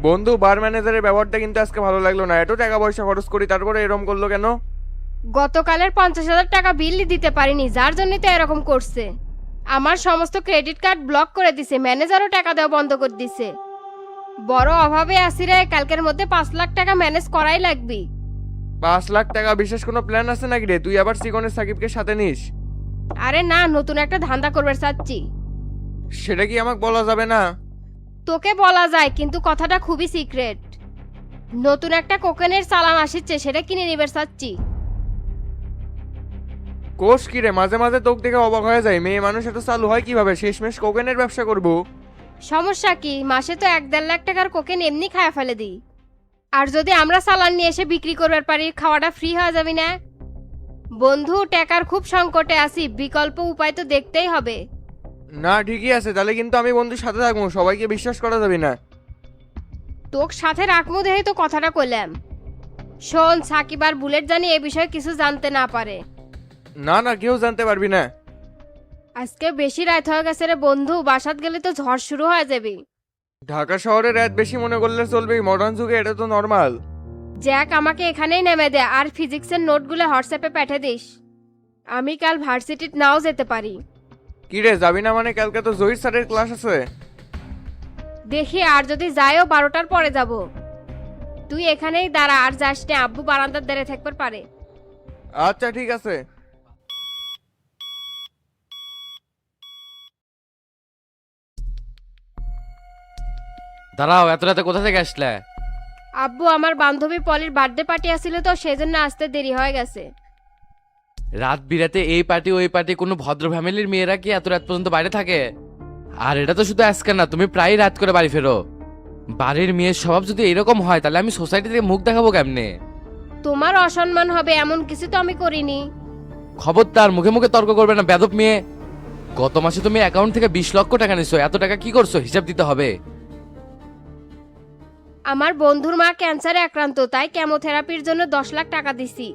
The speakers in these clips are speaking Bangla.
বন্ধু, বার ম্যানেজারের ব্যবহারটা কিন্তু আজকে ভালো লাগলো না। এত টাকা পয়সা খরচ করি তারপরে এরকম করলো কেন? গতকালের 50,000 টাকা বিল দিতে পারিনি, যার জন্যই তো এরকম করছে। আমার সমস্ত ক্রেডিট কার্ড ব্লক করে দিছে, ম্যানেজারও টাকা দেওয়া বন্ধ করে দিছে। বড় অভাবে আছি রে, কালকের মধ্যে 5 লাখ টাকা ম্যানেজ করাই লাগবে। 5 লাখ টাকা? বিশেষ কোনো প্ল্যান আছে নাকি রে? তুই আবার সিকনের সাকিবকে সাথে নিস? আরে না, নতুন একটা ধান্দা করবার চাচ্ছি। সেটা কি আমাকে বলা যাবে না? তোকে বলা যায়, কিন্তু কথাটা খুবই সিক্রেট। নতুন একটা কোকেনের চালান আসছে, সেটা কিনে নিবার চাচ্ছি। কোষ কি রে? মাঝে মাঝে তোকে দেখে অবাক হয়ে যায়। মেয়ে মানুষ এত চালু হয় কিভাবে? শেষমেশ কোকেনের ব্যবসা করবো? সমস্যা কি? মাসে তো 1-1.5 লাখ টাকার কোকেন এমনি খায়া ফেলে দিই। আর যদি আমরা চালান নিয়ে এসে বিক্রি করবার পারি, খাওয়াটা ফ্রি হয়ে যাবে না? বন্ধু, টাকার খুব সংকটে আছি, বিকল্প উপায় তো দেখতেই হবে। না, ঠিকই আছে, তাহলে কিন্তু আমি বন্ধুর সাথে থাকবো। সবাইকে বিশ্বাস করা যাবে না। তোক সাথে রাখবো দেখে তো কথাটা কইলাম। শোন, সাকিব আর বুলেট জানি এ বিষয়ে কিছু জানতে না পারে। না না, কেউ জানতে পারবি না। আজকে বেশি রাত হয়ে গেছে রে বন্ধু, বাসাত গেলে তো ঝড় শুরু হয়ে যাবে। ঢাকা শহরে রাত বেশি মনে করলে চলবে? মডার্ন যুগে এটা তো নর্মাল। জ্যাক, আমাকে এখানেই নেমে দে, আর ফিজিক্সের নোটগুলো হোয়াটসঅ্যাপে পাঠিয়ে দিস। আমি কাল ভার্সিটিতে নাও যেতে পারি। কি রে, যাবি না মানে? কালকে তো জহির স্যারের ক্লাস আছে। দেখি, আর যদি যাইও 12টার পরে যাব। তুই এখানেই দাঁড়া, আর যাস না, আব্বু বারান্দার দাঁড়িয়ে থাকবার পারে। আচ্ছা, ঠিক আছে। দাঁড়াও, এত রাতে কোথা থেকে আসলে? আব্বু, আমার বান্ধবী পলির বার্থডে পার্টি আসছিল তো, সেজন্য আসতে দেরি হয়ে গেছে। রাত বিরাতে এই পার্টি ওই পার্টি, কোনো ভদ্র ফ্যামিলির মেয়েরা কি এত রাত পর্যন্ত বাইরে থাকে? আর এটা তো শুধু আজকে না, তুমি প্রায় রাত করে বাড়ি ফেরো। বাড়ির মেয়ের স্বভাব যদি এরকম হয়, তাহলে আমি সোসাইটি থেকে মুখ দেখাবো কেমনে? তোমার অসম্মান হবে এমন কিছু তো আমি করিনি। খবরদার, মুখে মুখে তর্ক করবে না, বেদব মেয়ে। গত মাসে তুমি অ্যাকাউন্ট থেকে 20 লক্ষ টাকা নিছো, এত টাকা কি করছো হিসাব দিতে হবে। আমার বন্ধুর মা ক্যান্সারে আক্রান্ত, তাই কেমোথেরাপির জন্য 10 লাখ টাকা দিছি।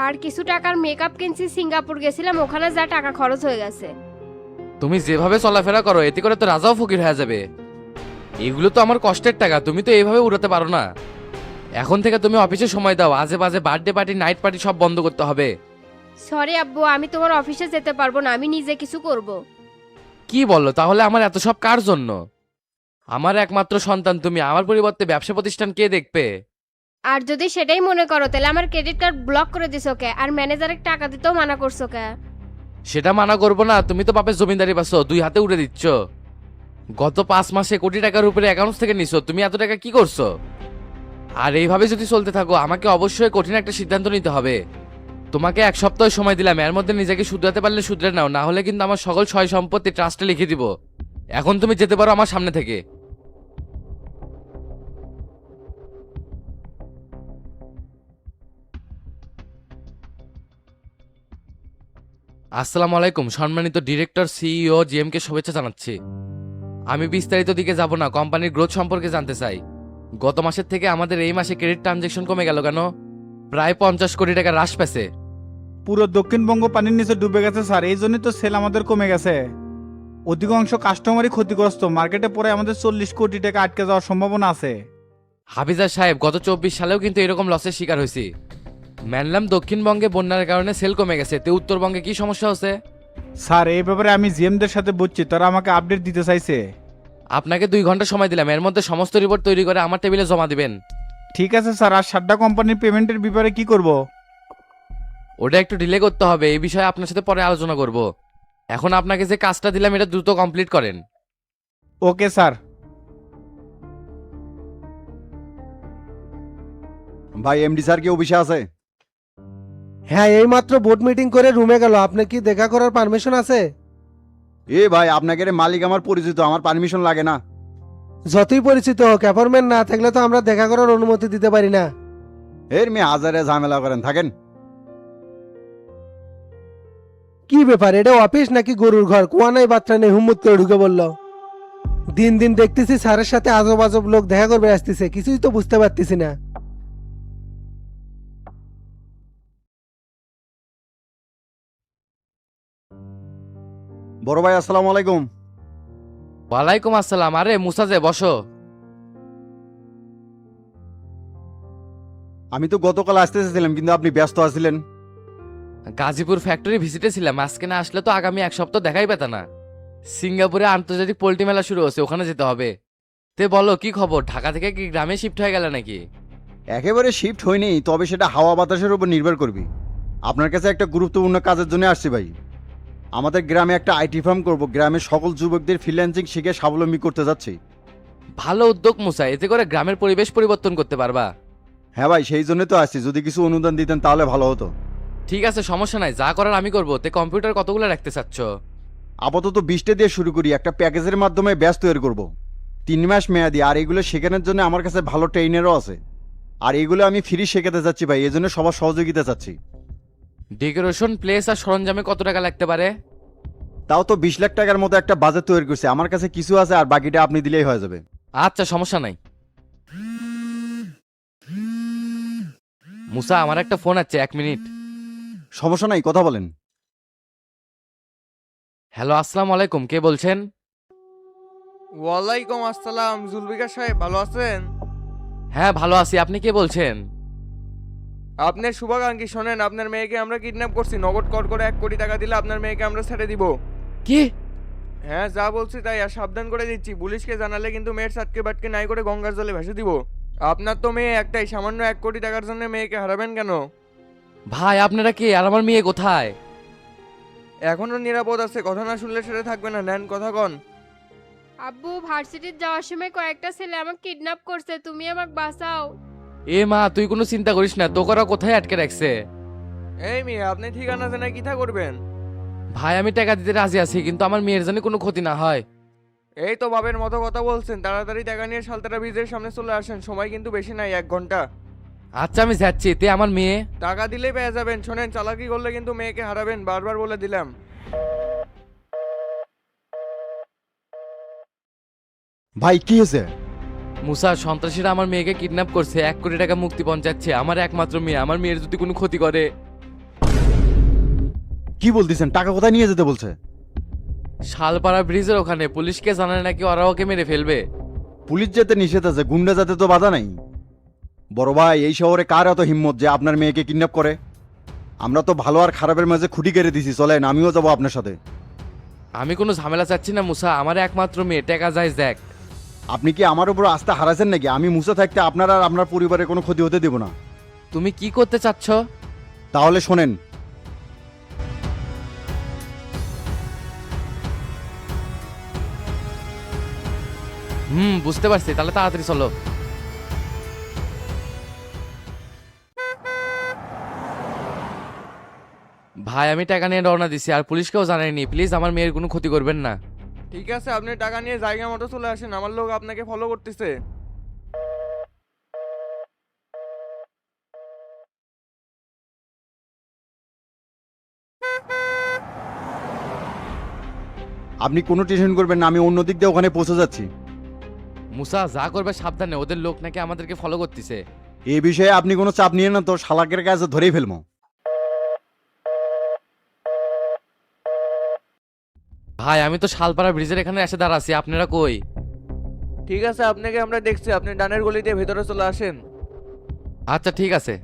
আর কিছু টাকার মেকআপ কিনছি, সিঙ্গাপুর গেছিলাম, ওখানে যা টাকা খরচ হয়ে গেছে। তুমি যেভাবে চলাফেরা করো, এতে করে তো রাজাও ফকির হয়ে যাবে। এগুলো তো আমার কষ্টের টাকা, তুমি তো এইভাবে উড়াতে পারো না। এখন থেকে তুমি অফিসে সময় দাও, আজে বাজে বার্থডে পার্টি নাইট পার্টি সব বন্ধ করতে হবে। সরি আব্বু, আমি তোমার অফিসে যেতে পারবো না, আমি নিজে কিছু করব। কি বললো? তাহলে আমার এত সব কার জন্য? আমার একমাত্র সন্তান তুমি, আমার পরিবর্তে ব্যবসা প্রতিষ্ঠান কে দেখবে? আর যদি সেটাই মনে করো, তাহলে আমার ক্রেডিট কার্ড ব্লক করে দিছো কে, আর ম্যানেজারের টাকা দিতেও মানা করছো কে? সেটা মানা করবো না? তুমি তো বাপের জমিদারি পাচ্ছ, 2 হাতে উড়ে দিচ্ছ। গত 5 মাসে কোটি টাকার উপরে অ্যাকাউন্টস থেকে নিছো, তুমি এত টাকা কি করছো? আর এইভাবে যদি চলতে থাকো, আমাকে অবশ্যই কঠিন একটা সিদ্ধান্ত নিতে হবে। তোমাকে 1 সপ্তাহ সময় দিলাম, এর মধ্যে নিজেকে শুধরাতে পারলে শুধরে নাও, না হলে কিন্তু আমার সকল সয় সম্পত্তি ট্রাস্টে লিখে দিব। এখন তুমি যেতে পারো আমার সামনে থেকে। আসসালামু আলাইকুম, সম্মানিত ডিরেক্টর, সিইও, জিএম কে শুভেচ্ছা জানাচ্ছি। আমি বিস্তারিত দিকে যাব না, কোম্পানির গ্রোথ সম্পর্কে জানতে চাই। গত মাসের থেকে আমাদের এই মাসে ক্রেডিট ট্রানজ্যাকশন কমে গেল কেন? প্রায় 50 কোটি টাকা হ্রাস পেয়েছে। পুরো দক্ষিণবঙ্গ পানির নিচে ডুবে গেছে স্যার, এই জন্যই তো সেল আমাদের কমে গেছে। অধিকাংশ কাস্টমারই ক্ষতিগ্রস্ত, মার্কেটে পরে আমাদের 40 কোটি টাকা আটকে যাওয়ার সম্ভাবনা আছে। হাফিজা সাহেব, গত 24 সালেও কিন্তু এরকম লসের শিকার হয়েছি। মানলাম দক্ষিণবঙ্গে বন্যার কারণে সেল কমে গেছে, তে উত্তরবঙ্গে কি সমস্যা হচ্ছে? স্যার, এই ব্যাপারে আমি জিএমদের সাথে বুঝছি, তারা আমাকে আপডেট দিতে চাইছে। আপনাকে 2 ঘন্টা সময় দিলাম, এর মধ্যে সমস্ত রিপোর্ট তৈরি করে আমার টেবিলে জমা দিবেন। ঠিক আছে স্যার, আর সাড্ডা কোম্পানির পেমেন্টের ব্যাপারে কি করব? ওটা একটু ডিলে করতে হবে, এই বিষয়ে আপনার সাথে পরে আলোচনা করব। এখন আপনাকে যে কাজটা দিলাম এটা দ্রুত কমপ্লিট করেন। Okay sir. ভাই, এমডি স্যার কি অফিসে আছে? হ্যাঁ, এইমাত্র বোর্ড মিটিং করে রুমে গেল। আপনার কি দেখা করার পারমিশন আছে? এ ভাই, আপনাকে রে মালিক আমার পরিচিত, আমার পারমিশন লাগে না। যতই পরিচিত হোক, অ্যাপয়েন্টমেন্ট না থাকলে তো আমরা দেখা করার অনুমতি দিতে পারি না। এর মেয়ে হাজারে ঝামেলা করেন, থাকেন। কি ব্যাপার, এটা অফিস নাকি গরুর ঘর? কুয়া নাই বাত্রা নেই, হুম্মুত করে ঢুকে বলল। দিন দিন দেখতেছি স্যারের সাথে আজব আজব লোক দেখা করবে আসতেছে, কিছুই তো বুঝতে পারতেছি না। বড় ভাই, আসসালামু আলাইকুম। ওয়ালাইকুম আসসালাম। আরে মুসা যে, বসো। আমি তো গতকাল আসতে চেয়েছিলাম কিন্তু আপনি ব্যস্ত আছিলেন। গাজীপুর ফ্যাক্টরি ভিজিটে ছিলাম, আজকে না আসলে তো আগামী এক সপ্তাহ দেখাই পেত না। সিঙ্গাপুরে আন্তর্জাতিক পোল্ট্রি মেলা শুরু হচ্ছে, ওখানে যেতে হবে। তে বলো কি খবর, ঢাকা থেকে কি গ্রামে শিফট হয়ে গেলে নাকি? একেবারে শিফট হয়নি, তবে সেটা হাওয়া বাতাসের উপর নির্ভর করবি। আপনার কাছে একটা গুরুত্বপূর্ণ কাজের জন্য আসছি ভাই। আমাদের গ্রামে একটা আইটি ফার্ম করব, গ্রামের সকল যুবকদের ফ্রিল্যান্সিং শিখে স্বাবলম্বী করতে যাচ্ছি। ভালো উদ্যোগ মুসা, এতে করে গ্রামের পরিবেশ পরিবর্তন করতে পারবা। হ্যাঁ ভাই, সেই জন্য তো আসছি, যদি কিছু অনুদান দিতেন তাহলে ভালো হতো। ঠিক আছে, সমস্যা নাই, যা করার আমি করবো। তে কম্পিউটার কতগুলো রাখতে চাচ্ছ? আপাতত 20টা দিয়ে শুরু করি, একটা প্যাকেজের মাধ্যমে ব্যাচ তৈরি করব। 3 মাস মেয়াদি, আর এগুলো শেখানোর জন্য আমার কাছে ভালো ট্রেইনারও আছে। আর এগুলো আমি ফ্রি শেখাতে চাচ্ছি ভাই, এই জন্য সবার সহযোগিতা চাচ্ছি। ডেকোরেশন, প্লেস আর সরঞ্জামে কত টাকা লাগতে পারে? তাও তো 20 লাখ টাকার মতো একটা বাজেট তৈরি করছে, আমার কাছে কিছু আছে, আর বাকিটা আপনি দিলেই হয়ে যাবে। আচ্ছা, সমস্যা নাই। মুসা, আমার একটা ফোন আছে, 1 মিনিট। সমস্যা নাই, কথা বলেন। হ্যালো, আসসালামু আলাইকুম, কে বলছেন? ওয়ালাইকুম আসসালাম, জুলফিকার সাহেব ভালো আছেন? হ্যাঁ, ভালো আছি, আপনি কে বলছেন? আপনার শুভাকাঙ্ক্ষী, শোনেন, আপনার মেয়েকে আমরা কিডন্যাপ করছি, নগদ কর করে 1 কোটি টাকা দিলে আপনার মেয়েকে আমরা ছেড়ে দিব। কি? হ্যাঁ, যা বলছি তাই, আর সাবধান করে দিচ্ছি, পুলিশকে জানালে কিন্তু মেয়ের সাতকে বাটকে নাই করে গঙ্গার জলে ভেসে দিব। আপনার তো মেয়ে একটাই, সামান্য 1 কোটি টাকার জন্য মেয়েকে হারাবেন কেন? ভাই, আপনারা কে আর আমার মেয়ে কোথায়? এখনো নিরাপদ আছে, কথা না শুনলে সেটা থাকবে না, নেন কথা কন। আব্বু, ভার্সিটির যাওয়ার সময় কয়েকটা ছেলে আমাকে কিডন্যাপ করছে, তুমি আমাকে বাঁচাও। এ মা, তুই কোনো চিন্তা করিস না, তোকে কোথায় আটকে রাখছে? এই মেয়ে, আপনি ঠিকানা জেনে কিথা করবেন? ভাই, আমি টাকা দিতে রাজি আছি, কিন্তু আমার মেয়ের জন্য কোনো ক্ষতি না হয়। এই তো বাবের মতো কথা বলছেন, তাড়াতাড়ি টাকা নিয়ে সালতারা ব্রিজের সামনে চলে আসেন, সময় কিন্তু বেশি নাই, 1 ঘন্টা। আচ্ছা, আমি যাচ্ছি। তে আমার মেয়ে? টাকা দিলেই পেয়ে যাবেন, শোনেন, চালাকি করলে কিন্তু মেয়েকে হারাবেন, বারবার বলে দিলাম। ভাই কি হয়েছে? মুসা, সন্ত্রাসীরা আমার মেয়েকে কিডন্যাপ করছে, 1 কোটি টাকা মুক্তিপণ চাচ্ছে। আমার একমাত্র মেয়ে, আমার মেয়ের যদি কোনো ক্ষতি করে? কি বলতেছেন, টাকা কোথায় নিয়ে যেতে বলছে? শালপাড়া ব্রিজের ওখানে, পুলিশকে জানালে নাকি ওরা ওকে মেরে ফেলবে। পুলিশ যেতে নিষেধ আছে, গুন্ডা যাতে তো বাধা নাই। বড় ভাই, এই শহরে কার এত হিম্মত যে আপনার মেয়েকে কিডন্যাপ করে? আমরা তো ভালো আর খারাপের মাঝে খুঁটি কেড়ে দিছি, চলেন আমিও যাবো আপনার সাথে। আমি কোনো ঝামেলা চাচ্ছি না মুসা, আমার একমাত্র মেয়ে, টাকা যায় দেখ। আপনি কি আমার উপর আস্থা হারাছেন নাকি? আমি মুসা থাকতে আপনার আর আপনার পরিবারের কোনো ক্ষতি হতে দেব না। তুমি কি করতে চাচ্ছ? তাহলে শোনেন, বুঝতে পারছি, তাহলে তাড়াতাড়ি চলো। ভাই, আমি টাকা নিয়ে রওনা দিছি, আর পুলিশকেও জানাইনি। প্লিজ আমার মেয়ের কোনো ক্ষতি করবেন না। ঠিক আছে, আপনি টাকা নিয়ে জায়গা মতো চলে আসেন, আমার লোক আপনাকে ফলো করতেছে। আপনি কোনো টেনশন করবেন না, আমি অন্য দিক দিয়ে ওখানে পৌঁছে যাচ্ছি। মুসা, যা করবে সাবধানে, ওদের লোক নাকি আমাদেরকে ফলো করতেছে। এই বিষয়ে আপনি কোনো চাপ নিয়ে না তো, শালাকের কাছে ধরেই ফেলবো। ভাই, আমি তো শালপাড়া ব্রিজের এখানে এসে দাঁড়াচ্ছি, আপনারা কই? ঠিক আছে, আপনাকে আমরা দেখছি, আপনি ডানের গলিতে ভেতরে চলে আসেন। আচ্ছা, ঠিক আছে।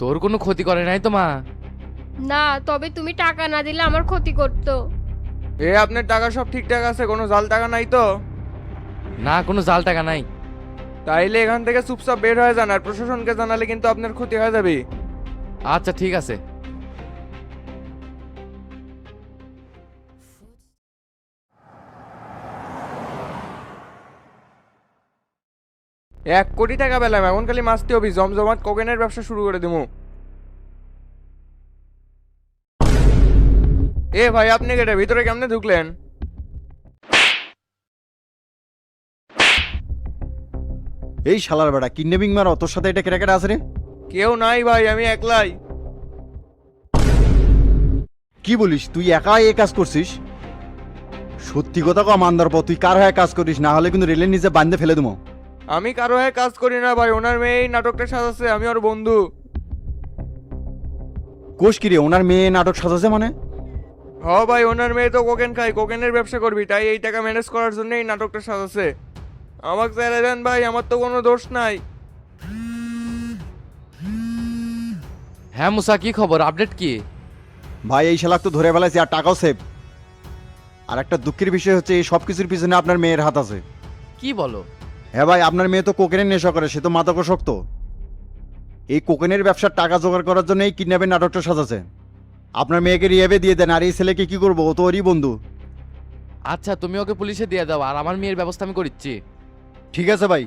তোর কোনো ক্ষতি করে নাই তো মা? না, তবে তুমি টাকা না দিলে আমার ক্ষতি করতো। আপনার টাকা সব ঠিকঠাক আছে, কোনো জাল টাকা নাই তো? না, কোনো জাল টাকা নাই। তাইলে এখান থেকে চুপচাপ বের হয়ে যান, আর প্রশাসনকে জানালে কিন্তু আপনার ক্ষতি হয়ে যাবে। আচ্ছা, ঠিক আছে। 1 কোটি টাকা পেলাম, এখন খালি মাস্তি হবি, জমজমাট কোকেনের ব্যবসা শুরু করে দেবো। ভাই, আপনি কেটে ভিতরে কেমনে ঢুকলেন? এই শালার বেটা, কিডন্যাপিং মারা তোর সাথে এটা কেটে আছে রে? কেউ নাই ভাই, আমি একলাই। কি বলিস, তুই একাই এই কাজ করছিস? সত্যি কথা কম আন্দার পর তুই কার হয়ে কাজ করিস, না হলে কিন্তু রেলের নিচে বান্ধে ফেলে দেবো। আমি কারো হয়ে কাজ করি না ভাই, ওনার মেয়ে এই নাটকটা সাজাচ্ছে, আমি ওর বন্ধু। কোষ কিরে, ওনার মেয়ে নাটক সাজাছে মানে? হ ভাই, ওনার মেয়ে তো কোকেন খায়, কোকেনের ব্যবসা করবি, তাই এই টাকা ম্যানেজ করার জন্য এই নাটকটা সাজাচ্ছে। আমাকে ছেড়ে দেন ভাই, আমার তো কোনো দোষ নাই। হ্যাঁ মুসা, কি খবর, আপডেট কি? ভাই এই শালাক তো ধরে ফেলাইছি, আর টাকাও সেভ। আর একটা দুঃখের বিষয় হচ্ছে এই সব কিছুর পিছনে আপনার মেয়ের হাত আছে। কি বলো? হ্যাঁ ভাই, আপনার মেয়ে তো কোকেনের নেশা করে, সে তো মাদকাসক্ত। এই কোকেনের ব্যবসার টাকা জোগাড় করার জন্য এই কিডন্যাপের নাটকটা সাজাছে। আপনার মেয়েকে রিহাবে দিয়ে দেন, আর এই ছেলেকে কি করবো, ও তো ওরই বন্ধু। আচ্ছা, তুমি ওকে পুলিশে দিয়ে দাও, আর আমার মেয়ের ব্যবস্থা আমি করিচ্ছি। ঠিক আছে ভাই।